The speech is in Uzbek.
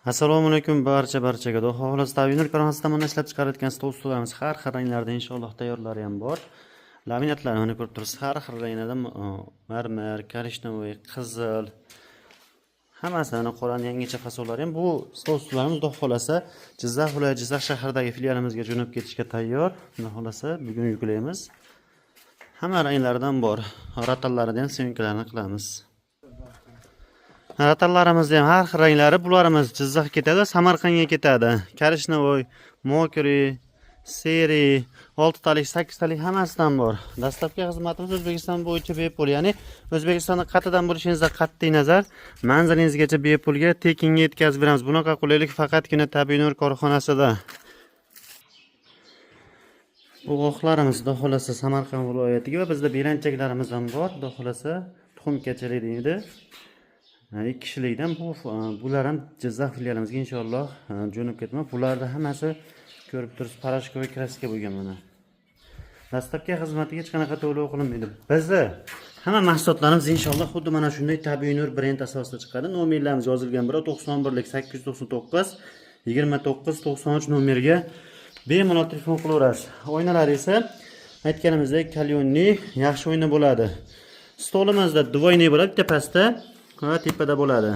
Assalomu alaykum barchaga. Xudo xohlasa Tabiinur korxonasi tomonidan ishlab chiqarayotgan stol ustullarimiz har xil ranglarda inshaalloh tayyorlari ham bor. Laminatlarni mana ko'rib turibsiz, har xil ranglarda marmar, korishnovoy, qizil hammasini qo'rani yangicha fasollari ham. Bu stol ustullarimiz Xudo xohlasa Jizzax viloyati Jizzax shahridagi filialimizga jo'nab ketishga tayyor. Xudo xohlasa bugun yuklaymiz. Hamma ranglardan bor. Ratallarida ham syomkalarni qilamiz. Ratallarimizni ham har xil ranglari, bularimiz Jizzaxga ketadi, Samarqandga ketadi. Korishnovoy, mokri, seri, 6 talik, 8 talik hammasidan bor. Dastlabki xizmatimiz O'zbekiston bo'yicha bepul, ya'ni O'zbekistonda qayerdan bo'lishingizda qat'iy nazar, manzilingizgacha bepulga tekinga yetkazib beramiz. Bunaqa qulaylik faqatgina Tabiinur korxonasida. Bu oqlarimiz Xudo xolasa Samarqand viloyatiga va bizda belanchaklarimiz ham bor. Xudo xolasa tuxum kechalik deydi. 2 kishilikdan bular ham Jizzax filialimizga inshaalloh jo'nab ketmoq. Bularda hammasi ko'rib turibsiz, parashkovoy kraska bo'lgan mana. Dastlabki xizmatiga hech qanaqa to'lov qilinmaydi. Bizni hamma mahsulotlarimiz inshaalloh xuddi mana shunday Tabiinur brend asosida chiqadi. Nomerlarimiz yozilgan biri 91lik 899 29 93 nomerga bemalol telefon qilaverasiz. Oynalar esa aytganimizdek kalyonli yaxshi oyna bo'ladi. Stolimizda dvoyniy bo'ladi, tepasida va tepada bo'ladi.